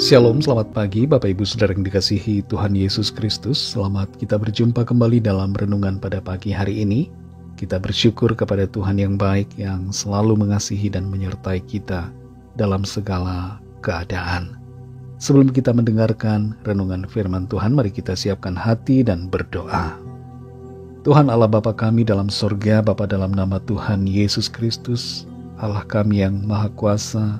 Shalom, selamat pagi Bapak Ibu Saudara yang dikasihi Tuhan Yesus Kristus. Selamat kita berjumpa kembali dalam renungan pada pagi hari ini. Kita bersyukur kepada Tuhan yang baik yang selalu mengasihi dan menyertai kita dalam segala keadaan. Sebelum kita mendengarkan renungan firman Tuhan, mari kita siapkan hati dan berdoa. Tuhan Allah Bapa kami dalam sorga, Bapa dalam nama Tuhan Yesus Kristus, Allah kami yang Maha Kuasa,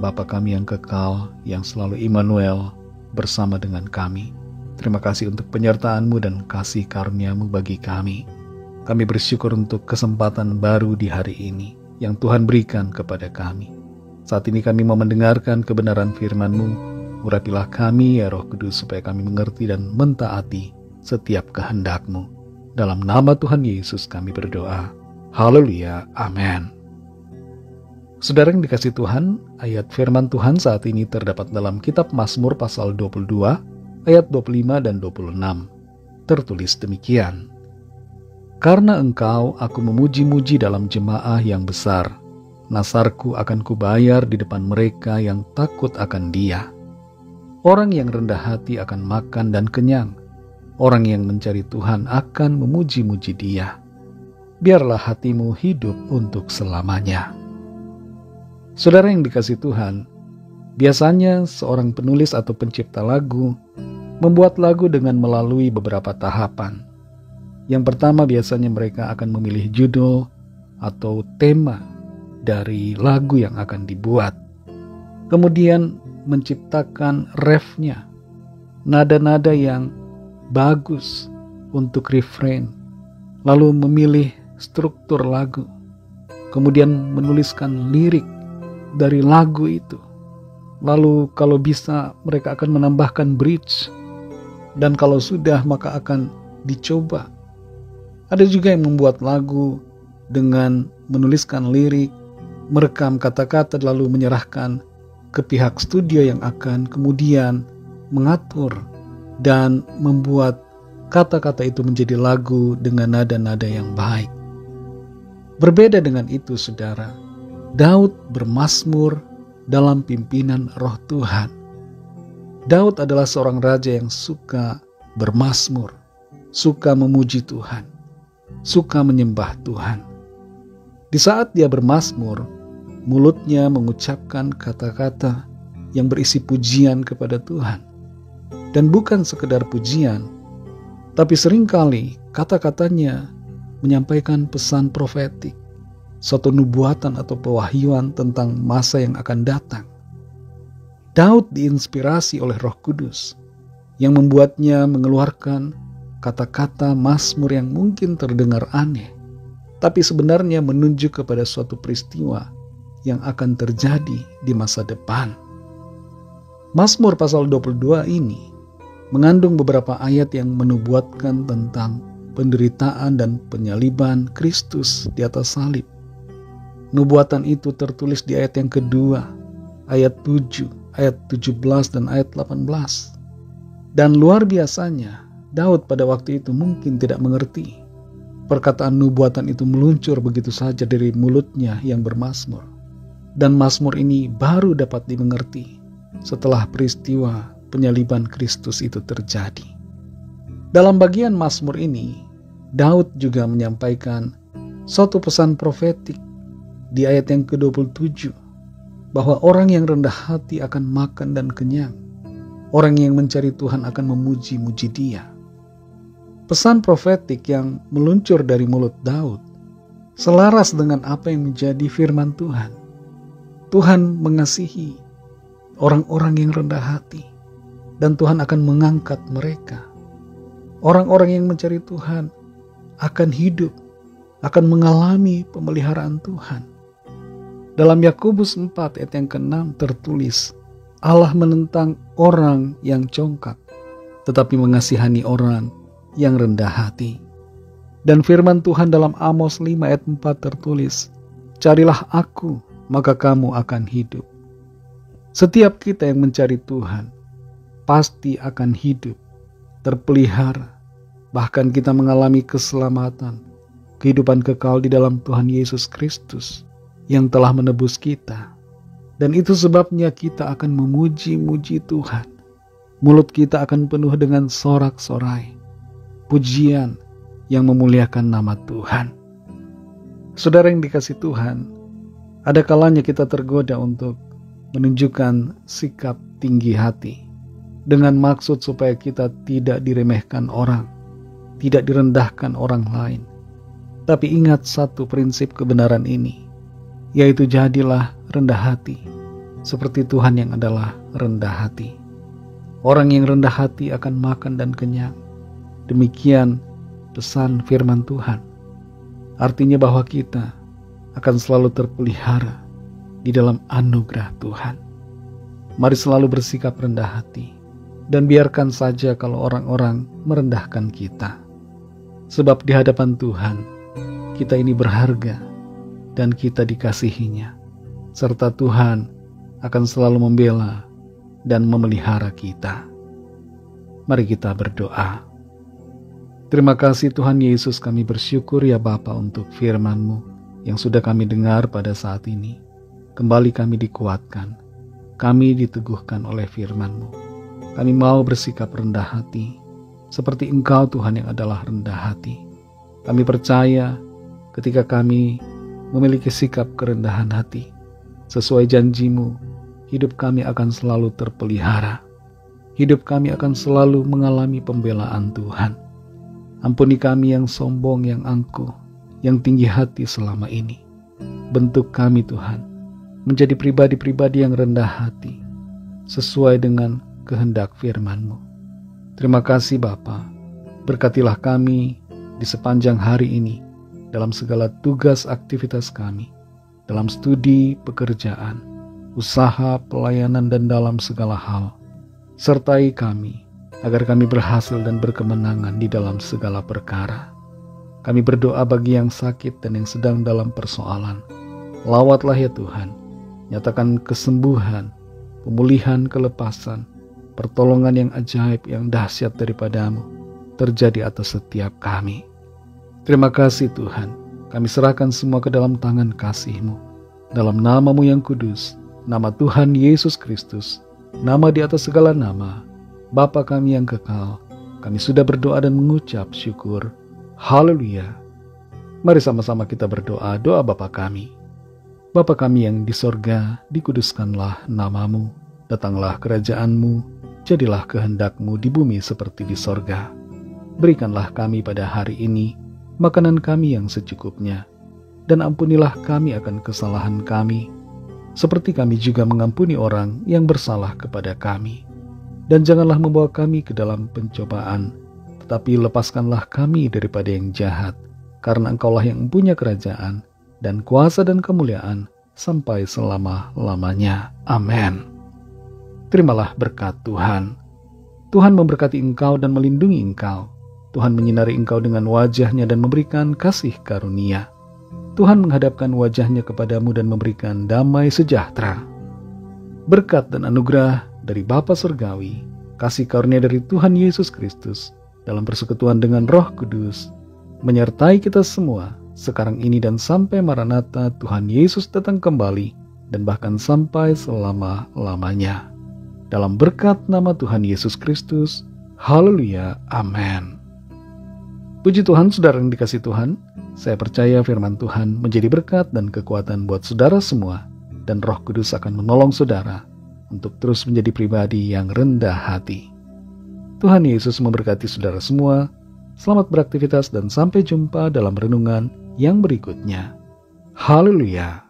Bapa kami yang kekal, yang selalu Immanuel bersama dengan kami. Terima kasih untuk penyertaan-Mu dan kasih karunia-Mu bagi kami. Kami bersyukur untuk kesempatan baru di hari ini yang Tuhan berikan kepada kami. Saat ini kami mau mendengarkan kebenaran firman-Mu. Urapilah kami ya Roh Kudus supaya kami mengerti dan mentaati setiap kehendak-Mu. Dalam nama Tuhan Yesus kami berdoa. Haleluya, amin. Saudara yang dikasih Tuhan, ayat firman Tuhan saat ini terdapat dalam kitab Mazmur pasal 22, ayat 25 dan 26. Tertulis demikian. Karena Engkau aku memuji-muji dalam jemaah yang besar, nasarku akan kubayar di depan mereka yang takut akan Dia. Orang yang rendah hati akan makan dan kenyang, orang yang mencari Tuhan akan memuji-muji Dia. Biarlah hatimu hidup untuk selamanya. Saudara yang dikasih Tuhan, biasanya seorang penulis atau pencipta lagu membuat lagu dengan melalui beberapa tahapan. Yang pertama biasanya mereka akan memilih judul atau tema dari lagu yang akan dibuat. Kemudian menciptakan refnya, nada-nada yang bagus untuk refrain. Lalu memilih struktur lagu. Kemudian menuliskan lirik dari lagu itu. Lalu kalau bisa mereka akan menambahkan bridge. Dan kalau sudah maka akan dicoba. Ada juga yang membuat lagu dengan menuliskan lirik, merekam kata-kata lalu menyerahkan ke pihak studio yang akan kemudian mengatur dan membuat kata-kata itu menjadi lagu dengan nada-nada yang baik. Berbeda dengan itu, saudara, Daud bermazmur dalam pimpinan Roh Tuhan. Daud adalah seorang raja yang suka bermazmur, suka memuji Tuhan, suka menyembah Tuhan. Di saat dia bermazmur, mulutnya mengucapkan kata-kata yang berisi pujian kepada Tuhan. Dan bukan sekedar pujian, tapi seringkali kata-katanya menyampaikan pesan profetik, suatu nubuatan atau pewahyuan tentang masa yang akan datang. Daud diinspirasi oleh Roh Kudus yang membuatnya mengeluarkan kata-kata mazmur yang mungkin terdengar aneh, tapi sebenarnya menunjuk kepada suatu peristiwa yang akan terjadi di masa depan. Mazmur pasal 22 ini mengandung beberapa ayat yang menubuatkan tentang penderitaan dan penyaliban Kristus di atas salib. Nubuatan itu tertulis di ayat yang kedua, ayat 7, ayat 17, dan ayat 18. Dan luar biasanya, Daud pada waktu itu mungkin tidak mengerti. Perkataan nubuatan itu meluncur begitu saja dari mulutnya yang bermazmur. Dan mazmur ini baru dapat dimengerti setelah peristiwa penyaliban Kristus itu terjadi. Dalam bagian mazmur ini, Daud juga menyampaikan suatu pesan profetik di ayat yang ke-27, bahwa orang yang rendah hati akan makan dan kenyang. Orang yang mencari Tuhan akan memuji-muji Dia. Pesan profetik yang meluncur dari mulut Daud selaras dengan apa yang menjadi firman Tuhan. Tuhan mengasihi orang-orang yang rendah hati, dan Tuhan akan mengangkat mereka. Orang-orang yang mencari Tuhan akan hidup, akan mengalami pemeliharaan Tuhan. Dalam Yakobus 4 ayat yang ke-6 tertulis, Allah menentang orang yang congkak, tetapi mengasihani orang yang rendah hati. Dan firman Tuhan dalam Amos 5 ayat 4 tertulis, carilah aku, maka kamu akan hidup. Setiap kita yang mencari Tuhan, pasti akan hidup, terpelihara, bahkan kita mengalami keselamatan, kehidupan kekal di dalam Tuhan Yesus Kristus, yang telah menebus kita. Dan itu sebabnya kita akan memuji-muji Tuhan. Mulut kita akan penuh dengan sorak-sorai, pujian yang memuliakan nama Tuhan. Saudara yang dikasihi Tuhan, ada kalanya kita tergoda untuk menunjukkan sikap tinggi hati dengan maksud supaya kita tidak diremehkan orang, tidak direndahkan orang lain. Tapi ingat satu prinsip kebenaran ini, yaitu jadilah rendah hati, seperti Tuhan yang adalah rendah hati. Orang yang rendah hati akan makan dan kenyang. Demikian pesan firman Tuhan. Artinya bahwa kita akan selalu terpelihara di dalam anugerah Tuhan. Mari selalu bersikap rendah hati, dan biarkan saja kalau orang-orang merendahkan kita. Sebab di hadapan Tuhan, kita ini berharga, dan kita dikasihinya, serta Tuhan akan selalu membela dan memelihara kita. Mari kita berdoa. Terima kasih Tuhan Yesus, kami bersyukur ya Bapa untuk firman-Mu yang sudah kami dengar pada saat ini. Kembali kami dikuatkan, kami diteguhkan oleh firman-Mu. Kami mau bersikap rendah hati, seperti Engkau Tuhan yang adalah rendah hati. Kami percaya ketika kami memiliki sikap kerendahan hati, sesuai janji-Mu, hidup kami akan selalu terpelihara. Hidup kami akan selalu mengalami pembelaan Tuhan. Ampuni kami yang sombong, yang angkuh, yang tinggi hati selama ini. Bentuk kami Tuhan, menjadi pribadi-pribadi yang rendah hati, sesuai dengan kehendak firman-Mu. Terima kasih Bapa, berkatilah kami di sepanjang hari ini, dalam segala tugas aktivitas kami, dalam studi, pekerjaan, usaha, pelayanan, dan dalam segala hal. Sertai kami, agar kami berhasil dan berkemenangan di dalam segala perkara. Kami berdoa bagi yang sakit dan yang sedang dalam persoalan. Lawatlah ya Tuhan, nyatakan kesembuhan, pemulihan, kelepasan, pertolongan yang ajaib, yang dahsyat daripada-Mu terjadi atas setiap kami. Terima kasih Tuhan, kami serahkan semua ke dalam tangan kasih-Mu. Dalam nama-Mu yang kudus, nama Tuhan Yesus Kristus, nama di atas segala nama, Bapa kami yang kekal, kami sudah berdoa dan mengucap syukur. Haleluya. Mari sama-sama kita berdoa doa Bapa kami. Bapa kami yang di sorga, dikuduskanlah nama-Mu, datanglah kerajaan-Mu, jadilah kehendak-Mu di bumi seperti di sorga. Berikanlah kami pada hari ini makanan kami yang secukupnya, dan ampunilah kami akan kesalahan kami, seperti kami juga mengampuni orang yang bersalah kepada kami. Dan janganlah membawa kami ke dalam pencobaan, tetapi lepaskanlah kami daripada yang jahat, karena Engkaulah yang mempunyai kerajaan, dan kuasa dan kemuliaan, sampai selama-lamanya. Amin. Terimalah berkat Tuhan. Tuhan memberkati engkau dan melindungi engkau. Tuhan menyinari engkau dengan wajah-Nya dan memberikan kasih karunia. Tuhan menghadapkan wajah-Nya kepadamu dan memberikan damai sejahtera. Berkat dan anugerah dari Bapa Surgawi, kasih karunia dari Tuhan Yesus Kristus, dalam persekutuan dengan Roh Kudus, menyertai kita semua, sekarang ini dan sampai Maranatha Tuhan Yesus datang kembali, dan bahkan sampai selama-lamanya. Dalam berkat nama Tuhan Yesus Kristus, haleluya, amin. Puji Tuhan, saudara yang dikasihi Tuhan, saya percaya firman Tuhan menjadi berkat dan kekuatan buat saudara semua, dan Roh Kudus akan menolong saudara untuk terus menjadi pribadi yang rendah hati. Tuhan Yesus memberkati saudara semua. Selamat beraktivitas dan sampai jumpa dalam renungan yang berikutnya. Haleluya.